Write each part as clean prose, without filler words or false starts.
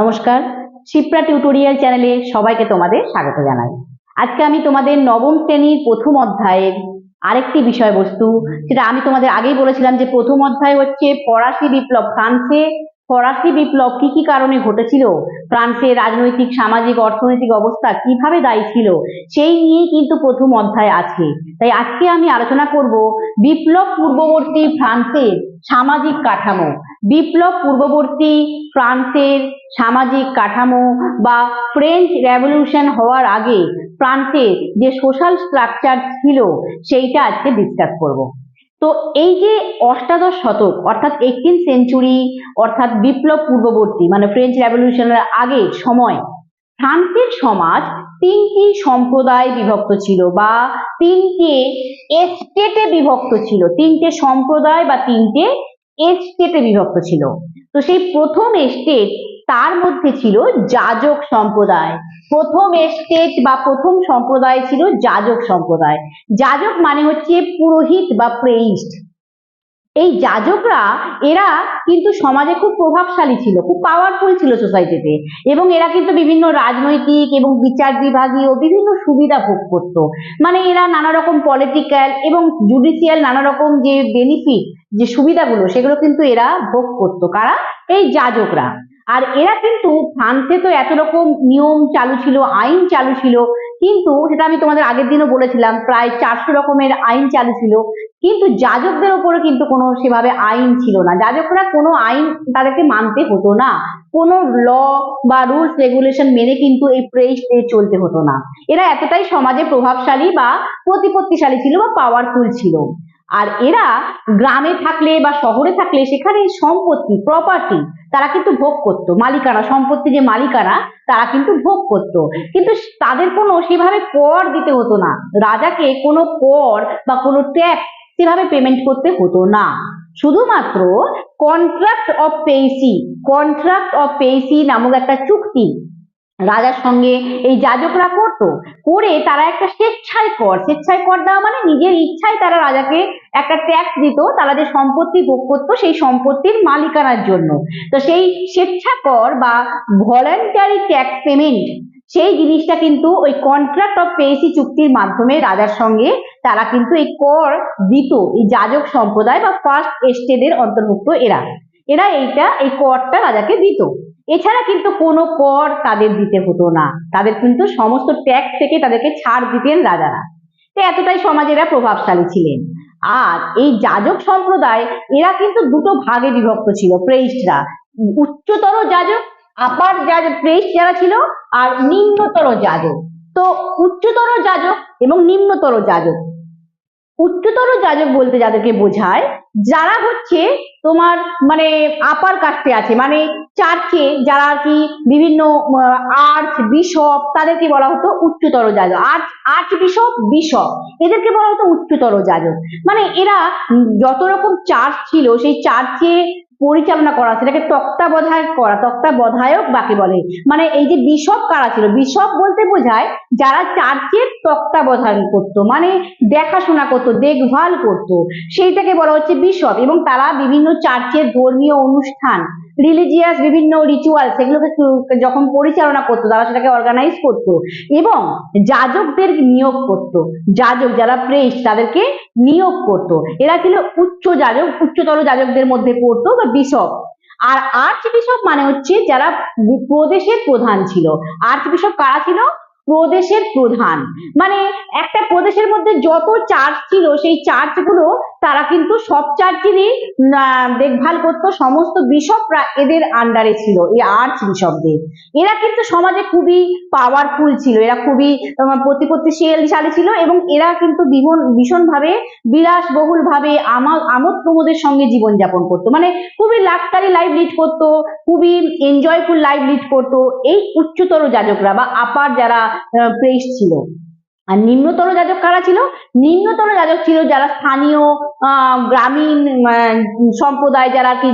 নমস্কার, শিপ্রা টিউটোরিয়াল চ্যানেলে সবাইকে তোমাদের স্বাগত জানাই। আজকে আমি তোমাদের নবম শ্রেণীর প্রথম অধ্যায়ের আরেকটি বিষয়বস্তু, সেটা আমি তোমাদের আগেই বলেছিলাম যে প্রথম অধ্যায় হচ্ছে ফরাসি বিপ্লব। ফ্রান্সে ফরাসি বিপ্লব কি কি কারণে ঘটেছিল, ফ্রান্সের রাজনৈতিক, সামাজিক, অর্থনৈতিক অবস্থা কিভাবে দায়ী ছিল, সেই নিয়ে কিন্তু প্রথম অধ্যায় আছে। তাই আজকে আমি আলোচনা করব বিপ্লব পূর্ববর্তী ফ্রান্সের সামাজিক কাঠামো। বিপ্লব পূর্ববর্তী ফ্রান্সের সামাজিক কাঠামো বা ফ্রেঞ্চ রেভলিউশন হওয়ার আগে ফ্রান্সের যে সোশ্যাল স্ট্রাকচার ছিল সেইটা আজকে ডিসকাস করব। তো এই যে অষ্টাদশ শতক অর্থাৎ 18th সেঞ্চুরি অর্থাৎ বিপ্লব পূর্ববর্তী মানে ফ্রেঞ্চ রেভলিউশনের আগে সময় ফ্রান্সের সমাজ তিনটি সম্প্রদায় বিভক্ত ছিল বা তিনটে এস্টেটে বিভক্ত ছিল। তিনটে সম্প্রদায় বা তিনটে এস্টেটে বিভক্ত ছিল। তো সেই প্রথম এস্টেট, তার মধ্যে ছিল যাজক সম্প্রদায়। প্রথম এস্টেট বা প্রথম সম্প্রদায় ছিল যাজক সম্প্রদায়। যাজক মানে হচ্ছে পুরোহিত বা প্রেইস্ট। এই যাজকরা এরা কিন্তু সমাজে খুব প্রভাবশালী ছিল, খুব পাওয়ারফুল ছিল সোসাইটিতে, এবং এরা কিন্তু বিভিন্ন রাজনৈতিক এবং বিচার বিভাগীয় বিভিন্ন সুবিধা ভোগ করত। মানে এরা নানা রকম পলিটিক্যাল এবং জুডিশিয়াল নানা রকম যে বেনিফিট, যে সুবিধাগুলো, সেগুলো কিন্তু এরা ভোগ করত। কারা? এই যাজকরা। আর এরা কিন্তু ফ্রান্সে তো এত রকম নিয়ম চালু ছিল, আইন চালু ছিল, কিন্তু সেটা আমি তোমাদের আগের দিনও বলেছিলাম, প্রায় 400 রকমের আইন চালু ছিল, কিন্তু যাজকদের উপরে কিন্তু কোনো সেভাবে আইন ছিল না। যাজকরা কোনো আইন তাদেরকে মানতে হতো না, কোনো ল বা রুলস রেগুলেশন মেনে কিন্তু এই প্রেইস্টদের চলতে হতো না। এরা এতটাই সমাজে প্রভাবশালী বা প্রতিপত্তিশালী ছিল বা পাওয়ারফুল ছিল। আর এরা গ্রামে থাকলে বা শহরে থাকলে সেখানে সম্পত্তি, প্রপার্টি তারা কিন্তু ভোগ করত। মালিকানা, সম্পত্তি যে মালিকানা, তারা কিন্তু ভোগ করত। কিন্তু তাদের কোনো সেভাবে কর দিতে হতো না। রাজাকে কোনো কর বা কোনো ট্যাক্স সেভাবে পেমেন্ট করতে হতো না। শুধুমাত্র কন্ট্রাক্ট অফ পেইসি নামক একটা চুক্তি রাজার সঙ্গে এই যাজকরা করতো। করে তারা একটা স্বেচ্ছায় কর দেওয়া মানে নিজের ইচ্ছায় তারা রাজাকে একটা ট্যাক্স দিত, তারা যে সম্পত্তি ভোগ করতো সেই সম্পত্তির মালিকানার জন্য। তো সেই স্বেচ্ছা কর বা ভলেন্টারি ট্যাক্স পেমেন্ট, সেই জিনিসটা কিন্তু ওই কন্ট্রাক্ট অফ পেইসি চুক্তির মাধ্যমে রাজার সঙ্গে তারা কিন্তু এই কর দিত। এই যাজক সম্প্রদায় বা ফার্স্ট এস্টেটের অন্তর্ভুক্ত এরা এই করটা রাজাকে দিত। এছাড়া কিন্তু কোনো কর তাদের দিতে হতো না। তাদের কিন্তু সমস্ত ট্যাক্স থেকে তাদেরকে ছাড় দিতেন রাজারা। তো এতটাই সমাজে এরা প্রভাবশালী ছিলেন। আর এই যাজক সম্প্রদায় এরা কিন্তু দুটো ভাগে বিভক্ত ছিল। প্রেইস্টরা, উচ্চতর যাজক, আপার যাজক প্রেইস্ট যারা ছিল, আর নিম্নতর যাজক। তো উচ্চতর যাজক এবং নিম্নতর যাজক। উচ্চতর যাজক বলতে যাদেরকে বোঝায়, যারা হচ্ছে তোমার মানে আপার কাস্টে আছে, মানে চার্চে যারা আর কি বিভিন্ন আর্চ বিশপ, তাদেরকে বলা হতো উচ্চতর যাজক। আর্চ বিশপ এদেরকে বলা হতো উচ্চতর যাজক। মানে এরা যত রকম চার্চ ছিল সেই চার্চে পরিচালনা করা, সেটাকে তত্ত্বাবধায়ক বাকে বলে। মানে এই যে বিশপ কারা ছিল, বিশপ বলতে বোঝায় যারা চার্চের তত্ত্বাবধান করতো, মানে দেখাশোনা করতো, দেখভাল করতো, সেইটাকে বলা হচ্ছে বিশপ। এবং তারা বিভিন্ন চার্চের ধর্মীয় অনুষ্ঠান, রিলিজিয়াস বিভিন্ন রিচুয়াল, সেগুলোকে যখন পরিচালনা করতো, তারা সেটাকে অর্গানাইজ করতো এবং যাজকদের নিয়োগ করতো। যাজক যারা প্রেইস্ট তাদেরকে নিয়োগ করতো। এরা ছিল উচ্চ যাজক, উচ্চতর যাজকদের মধ্যে পড়তো বা বিশপ। আর আর্চ বিশপ মানে হচ্ছে যারা প্রদেশের প্রধান ছিল। আর্চ বিশপ কারা ছিল? প্রদেশের প্রধান। মানে একটা প্রদেশের মধ্যে যত চার্চ ছিল সেই চার্চগুলো তারা কিন্তু সব চার্চেরই দেখভাল করতো। সমস্ত বিশপরা এদের আন্ডারে ছিল, এই আর্চ বিশপদের। এরা কিন্তু সমাজে খুবই পাওয়ারফুল ছিল, এরা খুবই প্রতিপত্তিশালী ছিল এবং এরা কিন্তু ভীষণভাবে বিলাসবহুল ভাবে আমোদ প্রমোদের সঙ্গে জীবনযাপন করতো। মানে খুবই লাক্সারি লাইফ লিড করতো, খুবই এনজয়ফুল লাইফ লিড করতো এই উচ্চতর যাজকরা বা আপার যারা প্রেইস্ট ছিল। আর নিম্নতর যাজক কারা ছিল? নিম্নতর যাজক ছিল যারা স্থানীয় গ্রামীণ সম্প্রদায়, যারা কি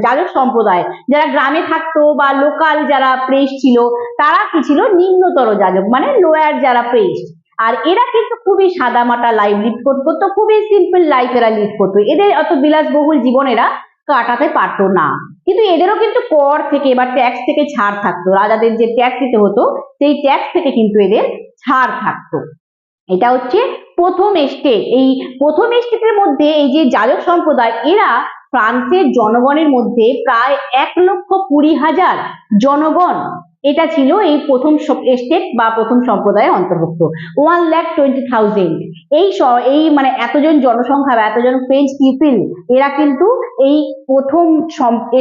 যাজক সম্প্রদায় যারা গ্রামে থাকতো বা লোকাল যারা প্রেইস্ট ছিল, তারা কি ছিল? নিম্নতর যাজক, মানে লোয়ার যারা প্রেইস্ট। আর এরা কিন্তু খুবই সাদামাটা লাইফ লিড করতো, খুবই সিম্পল লাইফ এরা লিড করতো। এদের অত বিলাসবহুল জীবন এরা কাটাতে পারতো না। কিন্তু এদেরও কিন্তু কর থেকে বা ট্যাক্স থেকে ছাড় থাকতো, রাজাদের যে ট্যাক্স দিতে হতো সেই ট্যাক্স থেকে কিন্তু এদের ছাড় থাকতো। এটা হচ্ছে প্রথম স্টেট। এই প্রথম স্টেটের মধ্যে এই যে যাজক সম্প্রদায়, এরা ফ্রান্সের জনগণের মধ্যে প্রায় 1,20,000 জনগণ এটা ছিল এই প্রথম স্টেট বা প্রথম সম্প্রদায়ের অন্তর্ভুক্ত। 1,20,000 এই মানে এতজন জনসংখ্যা বা এতজন ফ্রেঞ্চ পিপল, এরা কিন্তু এই প্রথম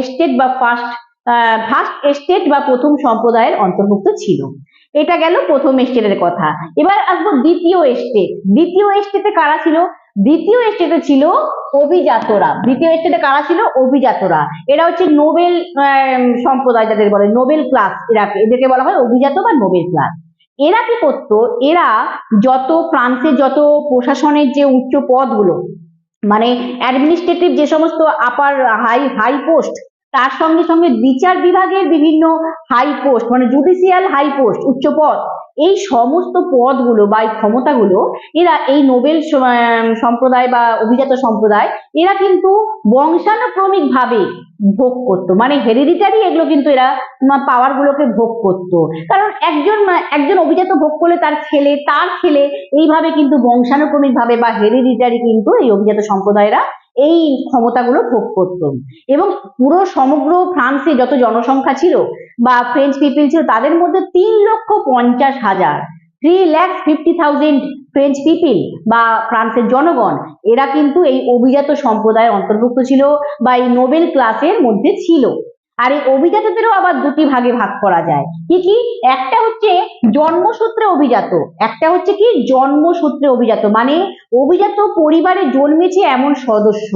স্টেট বা ফার্স্ট স্টেট বা প্রথম সম্প্রদায়ের অন্তর্ভুক্ত ছিল। এটা গেল প্রথম স্টেটের কথা। এবার আসবো দ্বিতীয় স্টেট। দ্বিতীয় স্টেটে কারা ছিল? দ্বিতীয় স্টেটে ছিল অভিজাতরা। দ্বিতীয় স্টেটে কারা ছিল? অভিজাতরা। এরা হচ্ছে নোবেল সম্প্রদায় যাদের বলে, নোবেল ক্লাস, এদেরকে বলা হয় অভিজাত বা নোবেল ক্লাস। এরা কি করতো? এরা যত ফ্রান্সের যত প্রশাসনের যে উচ্চ পদগুলো, মানে অ্যাডমিনিস্ট্রেটিভ যে সমস্ত আপার হাই পোস্ট, তার সঙ্গে সঙ্গে বিচার বিভাগের বিভিন্ন হাই পোস্ট, মানে জুডিশিয়াল হাই পোস্ট, উচ্চ পদ, এই সমস্ত পদগুলো বা এই ক্ষমতাগুলো এরা এই নোবেল সম্প্রদায় বা অভিজাত সম্প্রদায় এরা কিন্তু বংশানুক্রমিক ভাবে ভোগ করতো, মানে হেরিডিটারি এগুলো কিন্তু এরা পাওয়ার গুলোকে ভোগ করতো। কারণ একজন অভিজাত ভোগ করলে তার ছেলে এইভাবে কিন্তু বংশানুক্রমিক ভাবে বা হেরিডিটারি কিন্তু এই অভিজাত সম্প্রদায়েরা এই ক্ষমতাগুলো ভোগ করত। এবং পুরো সমগ্র ফ্রান্সে যত জনসংখ্যা ছিল বা ফ্রেঞ্চ পিপল ছিল, তাদের মধ্যে 3,50,000 3,50,000 ফ্রেঞ্চ পিপল বা ফ্রান্সের জনগণ, এরা কিন্তু এই অভিজাত সম্প্রদায়ের অন্তর্ভুক্ত ছিল বা এই নোবেল ক্লাসের মধ্যে ছিল। আর এই অভিজাতদেরও আবার দুটি ভাগে ভাগ করা যায়। কি? একটা হচ্ছে জন্মসূত্রে অভিজাত, একটা হচ্ছে কি জন্মসূত্রে অভিজাত, মানে অভিজাত পরিবারে জন্মেছে এমন সদস্য,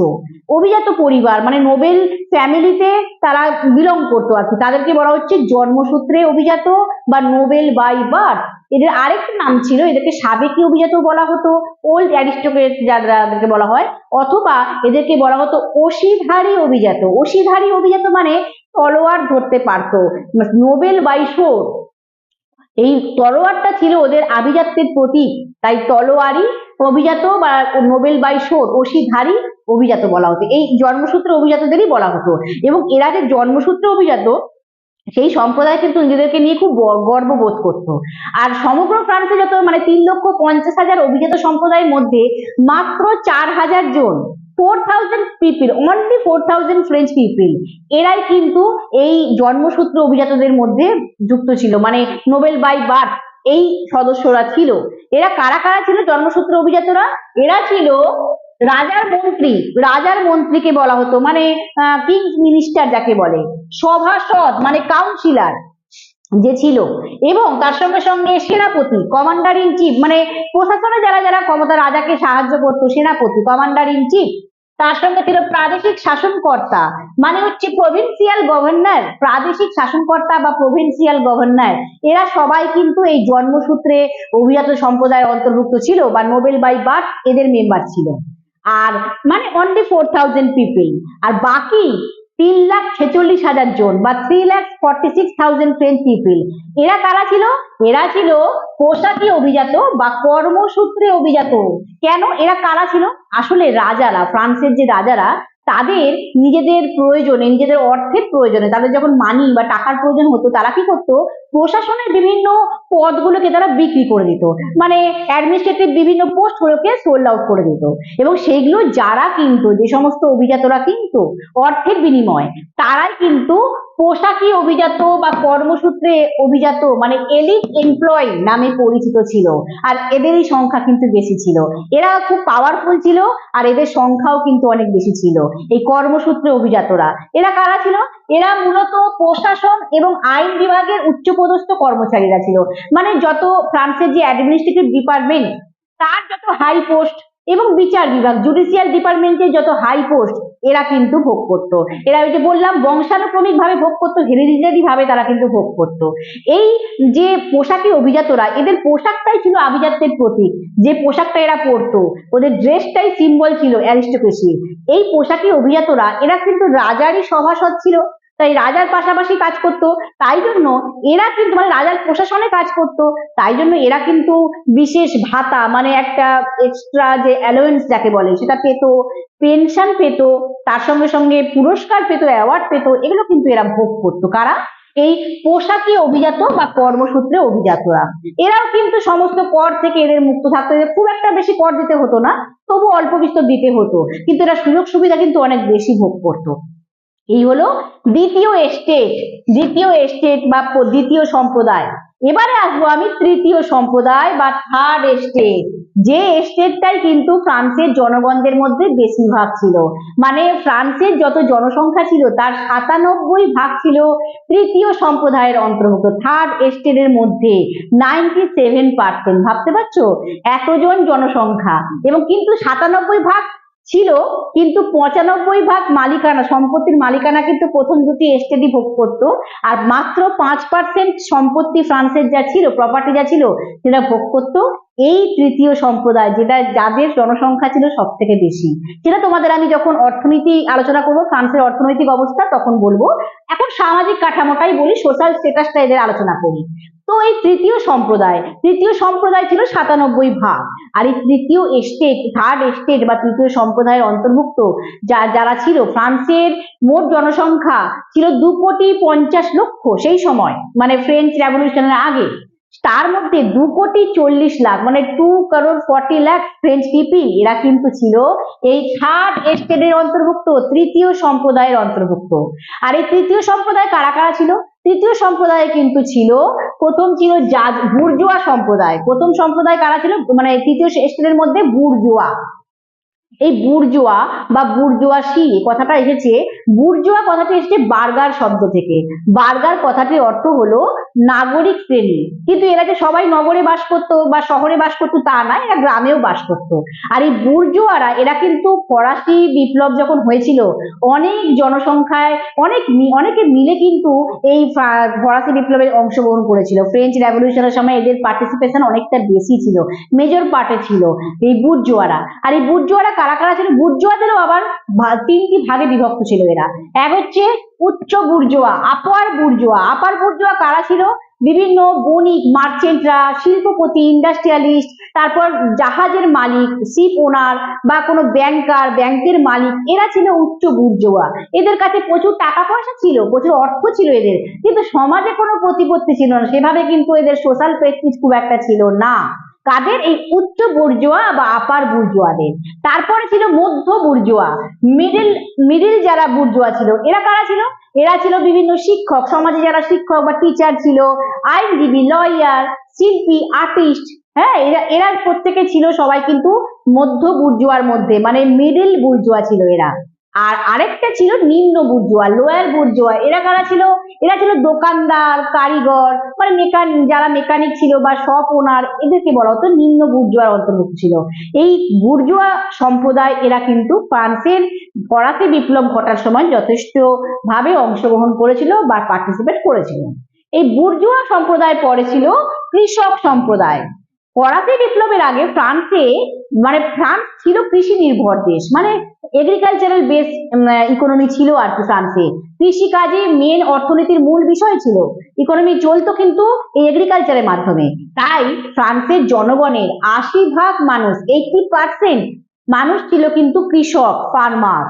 অভিজাত পরিবার মানে নোবেল ফ্যামিলিতে তারা বিলং করতো আর কি, তাদেরকে বলা হচ্ছে জন্মসূত্রে অভিজাত বা নোবেল বাই বার্থ। এদের আরেকটা নাম ছিল, এদেরকে সাবেকি অভিজাত বলা হতো, ওল্ড অ্যারিস্টোক্রেট যাদেরকে বলা হয়, অথবা এদেরকে বলা হতো অশীধারী অভিজাত। অশীধারী অভিজাত মানে তলোয়ার ধরতে পারতো, নোবেল বাই সোর্ড। এই তলোয়ারটা ছিল ওদের আভিজাত্যের প্রতীক, তাই তলোয়ারি অভিজাত বা নোবেল বাই সোর্ড, অশীধারী অভিজাত বলা হতো। এই জন্মসূত্রে অভিজাতদেরই বলা হতো। এবং এরা যে জন্মসূত্রে অভিজাত, সেই সম্প্রদায় কিন্তু নিজেদেরকে নিয়ে খুব গর্ববোধ করত। আর সমগ্র ফ্রান্সে যত মানে 3,50,000 অভিজাত সম্প্রদায়ের মধ্যে মাত্র 4,000 জন, 4,000 পিপল, অনলি 4,000 ফ্রেঞ্চ পিপল, এরাই কিন্তু এই জন্মসূত্র অভিজাতদের মধ্যে যুক্ত ছিল, মানে নোবেল বাই বার্থ এই সদস্যরা ছিল। এরা কারা কারা ছিল জন্মসূত্র অভিজাতরা? এরা ছিল রাজার মন্ত্রী, রাজার মন্ত্রীকে বলা হতো, মানে কিংস মিনিস্টার যাকে বলে, সভাসদ মানে কাউন্সিলর যে ছিল, এবং তার সঙ্গে সঙ্গে সেনাপতি, কমান্ডার ইন চিফ, মানে প্রশাসনে যারা যারা ক্ষমতা রাজাকে সাহায্য করতো, সেনাপতি, কমান্ডার ইন চিফ। তার সঙ্গে ছিল প্রাদেশিক শাসনকর্তা, মানে হচ্ছে প্রভিন্সিয়াল গভর্নর, প্রাদেশিক শাসনকর্তা বা প্রভিন্সিয়াল গভর্নর। এরা সবাই কিন্তু এই জন্মসূত্রে অভিজাত সম্প্রদায়ের অন্তর্ভুক্ত ছিল বা নোবেল বাই বার্থ এদের মেম্বার ছিল। আর মানে অনলি 4,000 পিপল। আর বাকি 3,46,000 জন বা 3,46,000 ফ্রেঞ্চ পিপল, এরা কারা ছিল? এরা ছিল পোশাকি অভিজাত বা কর্মসূত্রে অভিজাত। কেন? এরা কারা ছিল? আসলে রাজারা, ফ্রান্সের যে রাজারা, তাদের নিজেদের প্রয়োজনে, নিজেদের অর্থের প্রয়োজনে, তাদের যখন মানি বা টাকার প্রয়োজন হতো, তারা কি করতো? প্রশাসনের বিভিন্ন পদগুলোকে তারা বিক্রি করে দিত, মানে অ্যাডমিনিস্ট্রেটিভ বিভিন্ন পোস্টগুলোকে সোল্ড আউট করে দিত। এবং সেইগুলো যারা কিনতো, যে সমস্ত অভিজাতরা কিনতো অর্থের বিনিময়, তারাই কিন্তু পোশাকি অভিজাত বা কর্মসূত্রে অভিজাত, মানে এলিট এমপ্লয়ি নামে পরিচিত ছিল। আর এদেরই সংখ্যা কিন্তু বেশি ছিল, এরা খুব পাওয়ারফুল ছিল, আর এদের সংখ্যাও কিন্তু অনেক বেশি ছিল। এই কর্মসূত্রে অভিজাতরা এরা কারা ছিল? এরা মূলত প্রশাসন এবং আইন বিভাগের উচ্চপদস্থ কর্মচারীরা ছিল, মানে যত ফ্রান্সের যে অ্যাডমিনিস্ট্রেটিভ ডিপার্টমেন্ট, তার যত হাই পোস্ট এবং বিচার বিভাগ, জুডিশিয়াল ডিপার্টমেন্টের যত হাই পোস্ট, এরা কিন্তু ভোগ করতো। এরা ওই যে বললাম বংশানুক্রমিক ভাবে ভোগ করতো, হেরিডিটারি ভাবে তারা কিন্তু ভোগ করতো। এই যে পোশাকি অভিজাতরা, এদের পোশাকটাই ছিল আভিজাত্যের প্রতীক, যে পোশাকটা এরা পরতো, ওদের ড্রেসটাই সিম্বল ছিল অ্যারিস্টোক্রেসি। এই পোশাকি অভিজাতরা এরা কিন্তু রাজারই সভাসদ ছিল, তাই রাজার পাশাপাশি কাজ করতো, তাই জন্য এরা কিন্তু মানে রাজার প্রশাসনে কাজ করতো, তাই জন্য এরা কিন্তু বিশেষ ভাতা মানে একটা এক্সট্রা যে অ্যালোয়েন্স যাকে বলে সেটা পেতো, পেনশন পেতো, তার সঙ্গে সঙ্গে পুরস্কার পেতো, অ্যাওয়ার্ড পেতো, এগুলো কিন্তু এরা ভোগ করতো। কারা? এই পোশাকি অভিজাত বা কর্মসূত্রে অভিজাতরা। এরাও কিন্তু সমস্ত কর থেকে এদের মুক্ত থাকতো, এদের খুব একটা বেশি কর দিতে হতো না, তবু অল্প বিস্তর দিতে হতো, কিন্তু এরা সুযোগ সুবিধা কিন্তু অনেক বেশি ভোগ করতো। এই হলো দ্বিতীয় এস্টেট, দ্বিতীয় এস্টেট বা দ্বিতীয় সম্প্রদায়। এবারে আসবো আমি তৃতীয় সম্প্রদায় বা থার্ড এস্টেট, যে এস্টেটটাই কিন্তু ফ্রান্সের জনগণদের মধ্যে বেশিরভাগ ছিল, মানে ফ্রান্সের যত জনসংখ্যা ছিল তার 97% ছিল তৃতীয় সম্প্রদায়ের অন্তর্ভুক্ত, থার্ড এস্টেটের মধ্যে 97%। ভাবতে পারছো এতজন জনসংখ্যা, এবং কিন্তু 97% ছিল, কিন্তু 95% মালিকানা, সম্পত্তির মালিকানা কিন্তু প্রথম দুটি এস্টেটই ভোগ করতো, আর মাত্র 5% সম্পত্তি ফ্রান্সের যা ছিল, প্রপার্টি যা ছিল সেটা ভোগ করতো এই তৃতীয় সম্প্রদায়, যেটা যাদের জনসংখ্যা ছিল সব থেকে বেশি। সেটা তোমাদের আমি যখন অর্থনীতি আলোচনা করবো, ফ্রান্সের অর্থনৈতিক অবস্থা, তখন বলবো। এখন সামাজিক কাঠামোটাই বলি, সোশ্যাল স্ট্যাটাসটা এদের আলোচনা করি। তো এই তৃতীয় সম্প্রদায় ছিল 97%। আর এই তৃতীয় এস্টেট, থার্ড এস্টেট বা তৃতীয় সম্প্রদায়ের অন্তর্ভুক্ত যারা ছিল, ফ্রান্সের মোট জনসংখ্যা ছিল 2,50,00,000 সেই সময়, মানে ফ্রেঞ্চ রেভলিউশনের আগে। তার মধ্যে 2,40,00,000 মানে 2,40,00,000 ফ্রেঞ্চ পিপল, এরা কিন্তু ছিল এই থার্ড এস্টেটের অন্তর্ভুক্ত, তৃতীয় সম্প্রদায়ের অন্তর্ভুক্ত। আর এই তৃতীয় সম্প্রদায় কারা কারা ছিল? তৃতীয় সম্প্রদায়ে কিন্তু ছিল, প্রথম ছিল বুর্জোয়া সম্প্রদায়। প্রথম সম্প্রদায় কারা ছিল, মানে তৃতীয় এস্টেটের মধ্যে বুর্জোয়া। এই বুর্জোয়া বা বুর্জোয়াসি কথাটা এসেছে, বুর্জোয়া কথাটি এসেছে বার্গার শব্দ থেকে। বার্গার কথাটির অর্থ হলো নাগরিক শ্রেণী, কিন্তু এরা যে সবাই নগরে বাস করতো বা শহরে বাস করতো তা না, এরা গ্রামেও বাস করতো। আর এই বুর্জোয়ারা এরা কিন্তু ফরাসি বিপ্লব যখন হয়েছিল, অনেক জনসংখ্যায় অনেকে মিলে কিন্তু এই ফরাসি বিপ্লবে অংশগ্রহণ করেছিল। ফ্রেঞ্চ রেভলিউশনের সময় এদের পার্টিসিপেশন অনেকটা বেশি ছিল, মেজর পার্টে ছিল এই বুর্জোয়ারা। আর এই বুর্জোয়ারা কারা কারা ছিল? বুর্জোয়াদেরও আবার তিনটি ভাগে বিভক্ত ছিল এরা। এক হচ্ছে উচ্চ বুর্জোয়া, আপার বুর্জোয়া। আপার বুর্জোয়া কারা ছিল? বিভিন্ন বণিক, মার্চেন্টরা, শিল্পপতি, ইন্ডাস্ট্রিয়ালিস্ট, তারপর জাহাজের মালিক, শিপ ওনার, বা কোনো ব্যাংকার, ব্যাংকের মালিক, এরা ছিল উচ্চ বুর্জোয়া। এদের কাছে প্রচুর টাকা পয়সা ছিল, প্রচুর অর্থ ছিল এদের, কিন্তু সমাজে কোনো প্রতিপত্তি ছিল না, সেভাবে কিন্তু এদের সোশ্যাল প্রেস্টিজ খুব একটা ছিল না। কাদের? এই উচ্চ বুর্জোয়া বা আপার বুর্জোয়াদের। তারপরে ছিল মধ্য বুর্জোয়া, মিডিল যারা বুর্জোয়া ছিল, এরা কারা ছিল? এরা ছিল বিভিন্ন শিক্ষক, সমাজে যারা শিক্ষক বা টিচার ছিল, আইনজীবী, লয়ার, শিল্পী, আর্টিস্ট। হ্যাঁ, এরা প্রত্যেকে ছিল সবাই কিন্তু মধ্য বুর্জোয়ার মধ্যে, মানে মিডিল বুর্জোয়া ছিল এরা। আর আরেকটা ছিল নিম্ন বুর্জোয়া, লোয়ার বুর্জোয়া। এরা কারা ছিল? এরা ছিল দোকানদার, কারিগর, মানে যারা মেকানিক ছিল বা শপ ওনার, এদেরকে বলা হতো নিম্ন বুর্জোয়ার অন্তর্ভুক্ত ছিল। এই বুর্জোয়া সম্প্রদায় এরা কিন্তু ফ্রান্সের ফরাসি বিপ্লব ঘটার সময় যথেষ্ট ভাবে অংশগ্রহণ করেছিল বা পার্টিসিপেট করেছিল। এই বুর্জোয়া সম্প্রদায় পরে ছিল কৃষক সম্প্রদায়। ফরাসি বিপ্লবের আগে ফ্রান্স ছিল কৃষি নির্ভর দেশ, মানে এগ্রিকালচারাল বেস ইকোনমি ছিল আর কি ফ্রান্সে। কৃষিকাজে মেন অর্থনীতির মূল বিষয় ছিল, ইকোনমি চলতো কিন্তু এই এগ্রিকালচারের মাধ্যমে। তাই ফ্রান্সের জনগণের 80% মানুষ, 80% মানুষ ছিল কিন্তু কৃষক, ফার্মার।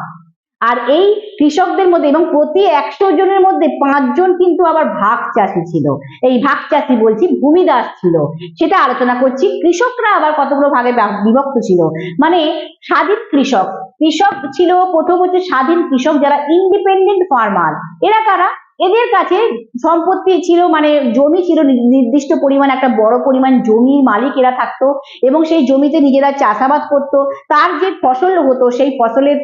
আর এই কৃষকদের মধ্যে এবং প্রতি 100 জনের মধ্যে 5 জন কিন্তু আবার ভাগ চাষি ছিল। এই ভাগ চাষি বলছি ভূমিদাস ছিল, সেটা আলোচনা করছি। কৃষকরা আবার কতগুলো ভাগে বিভক্ত ছিল, মানে স্বাধীন কৃষক। কৃষক ছিল প্রথম হচ্ছে স্বাধীন কৃষক, যারা ইন্ডিপেন্ডেন্ট ফার্মার। এরা কারা? এদের কাছে সম্পত্তি ছিল, মানে জমি ছিল নির্দিষ্ট পরিমাণ, একটা বড় পরিমাণ জমির মালিক এরা থাকতো, এবং সেই জমিতে নিজেরা চাষাবাদ করতো। তার যে ফসল হতো সেই ফসলের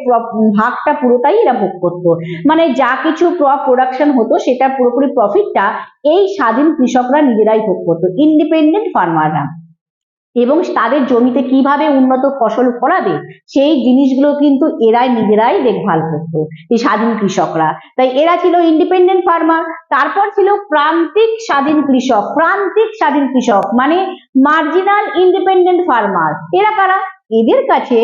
ভাগটা পুরোটাই এরা ভোগ করতো, মানে যা কিছু ক্রপ প্রোডাকশন হতো সেটা পুরোপুরি প্রফিটটা এই স্বাধীন কৃষকরা নিজেরাই ভোগ করতো, ইন্ডিপেন্ডেন্ট ফার্মাররা। এবং তাদের জমিতে কিভাবে উন্নত ফসল ফলাবে সেই জিনিসগুলো কিন্তু এরাই নিজেরাই দেখভাল করতো, এই স্বাধীন কৃষকরা। তাই এরা ছিল ইন্ডিপেন্ডেন্ট ফার্মার। তারপর ছিল প্রান্তিক স্বাধীন কৃষক। প্রান্তিক স্বাধীন কৃষক মানে মার্জিনাল ইন্ডিপেন্ডেন্ট ফার্মার। এরা কারা? এদের কাছে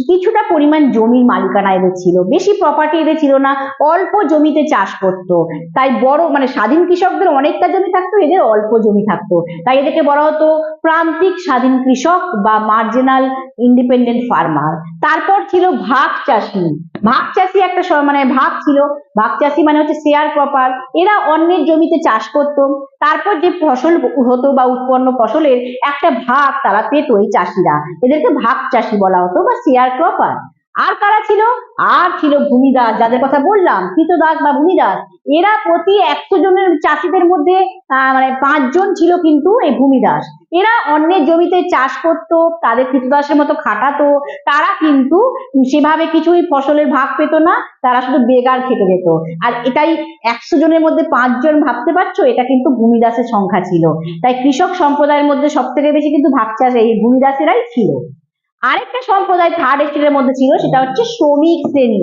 কিছুটা পরিমাণ জমির মালিকানা এদের ছিল, বেশি প্রপার্টি এদের ছিল না, অল্প জমিতে চাষ করতো। তাই বড় মানে স্বাধীন কৃষকদের অনেকটা জমি থাকতো, এদের অল্প জমি থাকতো, তাই এদেরকে বলা হতো প্রান্তিক স্বাধীন কৃষক বা মার্জিনাল ইন্ডিপেন্ডেন্ট ফার্মার। তারপর ছিল ভাগ চাষি। ভাগ চাষি একটা মানে ভাগ ছিল, ভাগ চাষি মানে হচ্ছে শেয়ার ক্রপার। এরা অন্যের জমিতে চাষ করতো, তারপর যে ফসল হতো বা উৎপন্ন ফসলের একটা ভাগ তারা পেত এই চাষিরা, এদেরকে ভাগ চাষি বলা হতো বা শেয়ার ক্রপার। আর কারা ছিল? আর ছিল ভূমিদাস, যাদের কথা বললাম, কৃতদাস বা ভূমিদাস। এরা প্রতি 100 জনের চাষিদের মধ্যে মানে 5 জন ছিল কিন্তু এই ভূমিদাস। এরা অন্যের জমিতে চাষ করত, তাদের কৃতদাসের মতো খাটাতো, তারা কিন্তু সেভাবে কিছুই ফসলের ভাগ পেত না, তারা শুধু বেগার খেতে যেত। আর এটাই 100 জনের মধ্যে 5 জন, ভাবতে পারছো এটা কিন্তু ভূমিদাসের সংখ্যা ছিল। তাই কৃষক সম্প্রদায়ের মধ্যে সব থেকে বেশি কিন্তু ভাগ চাষ এই ভূমিদাসেরাই ছিল। আরেকটা সম্প্রদায় থার্ড স্টেজের মধ্যে ছিল, সেটা হচ্ছে শ্রমিক শ্রেণী,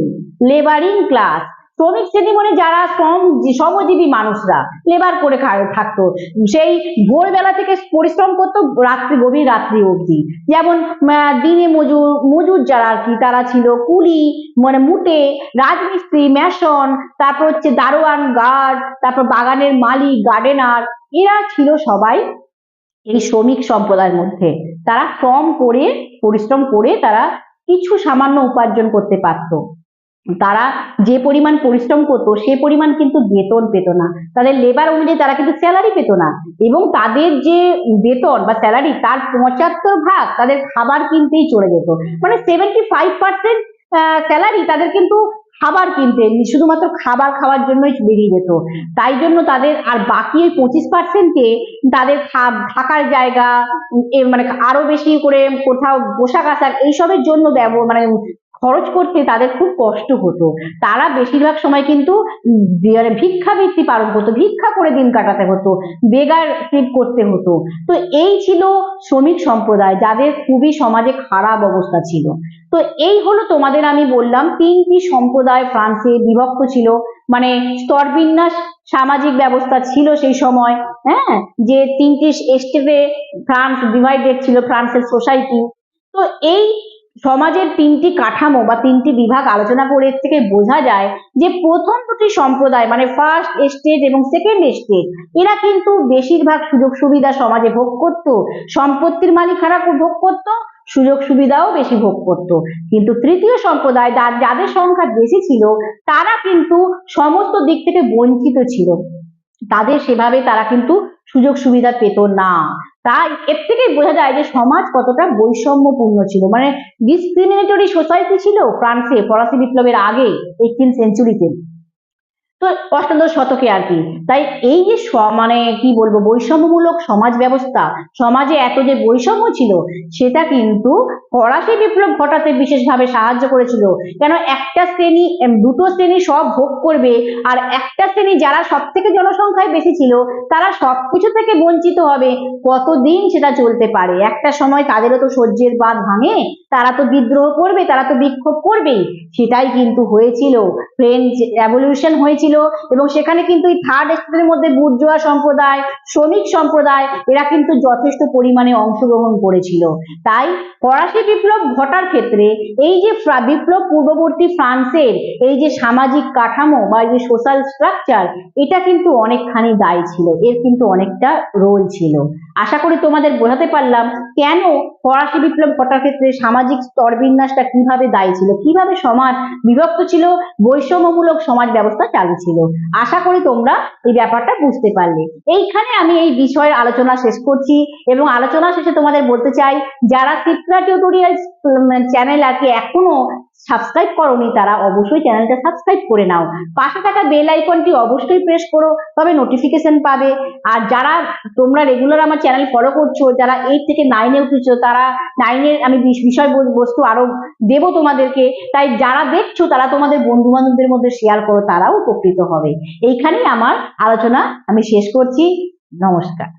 লেবারিং ক্লাস। শ্রমিক শ্রেণী মানে যারা শ্রমজীবী মানুষরা, লেবার করে থাকতো, সেই ভোরবেলা থেকে পরিশ্রম করতো গভীর রাত্রি অবধি। যেমন দিনে মজুর যারা আর কি, তারা ছিল কুলি, মানে মুটে, রাজমিস্ত্রি, মেশন, তারপর হচ্ছে দারোয়ান, গার্ড, তারপর বাগানের মালিক, গার্ডেনার। এরা ছিল সবাই এই শ্রমিক সম্প্রদায়ের মধ্যে। তারা পরিশ্রম করে তারা কিছু সামান্য উপার্জন করতে পারতো। তারা যে পরিমাণ পরিশ্রম করতো সে পরিমাণ কিন্তু বেতন পেত না, তাদের লেবার অনুযায়ী তারা কিন্তু স্যালারি পেত না, এবং তাদের যে বেতন বা স্যালারি তার 75% তাদের খাবার কিনতেই চলে যেত। মানে 75% স্যালারি তাদের কিন্তু খাবার কিনতে, শুধুমাত্র খাবার খাওয়ার জন্যই বেরিয়ে যেত। তাই জন্য তাদের আর বাকি 25%-কে তাদের থাকার জায়গা, মানে আরো বেশি করে কোথাও পোশাক আশাক এইসবের জন্য মানে খরচ করতে তাদের খুব কষ্ট হতো। তারা বেশিরভাগ সময় কিন্তু ভিক্ষাবৃত্তি পালন করতো, ভিক্ষা করে দিন কাটাতে হতো, বেগার ট্রিপ করতে হতো। তো এই ছিল শ্রমিক সম্প্রদায়, যাদের খুবই সমাজে খারাপ অবস্থা ছিল। তো এই হলো তোমাদের আমি বললাম 3টি সম্প্রদায় ফ্রান্সে বিভক্ত ছিল, মানে স্তরবিন্যাস সামাজিক ব্যবস্থা ছিল সেই সময়। হ্যাঁ, যে 3টি স্টেটে ফ্রান্স ডিভাইডেড ছিল, ফ্রান্সের সোসাইটি। তো এই সমাজের 3টি কাঠামো বা 3টি বিভাগ আলোচনা করে এর থেকে বোঝা যায় যে প্রথম দুটি সম্প্রদায় মানে ফার্স্ট স্টেজ এবং সেকেন্ড স্টেজ, এরা কিন্তু বেশিরভাগ সুযোগ সুবিধা সমাজে ভোগ করত, সম্পত্তির মালিকানা ভোগ করত, সুযোগ সুবিধাও বেশি ভোগ করত। কিন্তু তৃতীয় সম্প্রদায় যাদের সংখ্যা বেশি ছিল, তারা কিন্তু সমস্ত দিক থেকে বঞ্চিত ছিল, তাদের সেভাবে তারা কিন্তু সুযোগ সুবিধা পেত না। তাই এর থেকে বোঝা যায় যে সমাজ কতটা বৈষম্যপূর্ণ ছিল, মানে ডিসক্রিমিনেটরি সোসাইটি ছিল ফ্রান্সে ফরাসি বিপ্লবের আগে 18th সেঞ্চুরিতে, তো অষ্টাদশ শতকে আর কি। তাই এই যে মানে কি বলবো বৈষম্যমূলক সমাজ ব্যবস্থা, সমাজে এত যে বৈষম্য ছিল, সেটা কিন্তু ফরাসি বিপ্লব ঘটাতে বিশেষভাবে সাহায্য করেছিল। কেন একটা শ্রেণী, দুটো শ্রেণী সব ভোগ করবে, আর একটা শ্রেণী যারা সব থেকে জনসংখ্যায় বেশি ছিল তারা সবকিছু থেকে বঞ্চিত হবে, কতদিন সেটা চলতে পারে? একটা সময় তাদেরও তো সহ্যের বাঁধ ভাঙে, তারা তো বিদ্রোহ করবে, তারা তো বিক্ষোভ করবেই। সেটাই কিন্তু হয়েছিল, ফ্রেঞ্চ রেভলিউশন হয়েছিল, এবং সেখানে কিন্তু এই থার্ড স্টেজের মধ্যে বুর্জোয়া সম্প্রদায়, শ্রমিক সম্প্রদায়, এরা কিন্তু যথেষ্ট পরিমাণে অংশগ্রহণ করেছিল। তাই ফরাসি বিপ্লব ঘটার ক্ষেত্রে এই যে বিপ্লব পূর্ববর্তী ফ্রান্সের এই যে সামাজিক কাঠামো বা এই যে সোশ্যাল স্ট্রাকচার, এটা কিন্তু অনেকখানি দায়ী ছিল, এর কিন্তু অনেকটা রোল ছিল। আশা করি তোমাদের বোঝাতে পারলাম কেন ফরাসি বিপ্লব ঘটার ক্ষেত্রে সামাজিক স্তরবিন্যাসটা কিভাবে দায়ী ছিল, কিভাবে সমাজ বিভক্ত ছিল, বৈষম্যমূলক সমাজ ব্যবস্থা চালু ছিল। আশা করি তোমরা এই ব্যাপারটা বুঝতে পারলে। এইখানে আমি এই বিষয়ের আলোচনা শেষ করছি, এবং আলোচনা শেষে তোমাদের বলতে চাই, যারা চিত্রা টিউটোরিয়াল চ্যানেল আর কি এখনো সাবস্ক্রাইব করোনি, তারা অবশ্যই চ্যানেলটা সাবস্ক্রাইব করে নাও, পাশে থাকা বেল আইকনটি অবশ্যই প্রেস করো, তবে নোটিফিকেশন পাবে। আর যারা তোমরা রেগুলার আমার চ্যানেল ফলো করছো, যারা 8 থেকে 9-এ উঠেছো, তারা 9-এর আমি বিষয় বস্তু আরো দেবো তোমাদেরকে, তাই যারা দেখছো তারা তোমাদের বন্ধু বান্ধবদের মধ্যে শেয়ার করো, তারাও উপকৃত হবে। এইখানেই আমার আলোচনা আমি শেষ করছি। নমস্কার।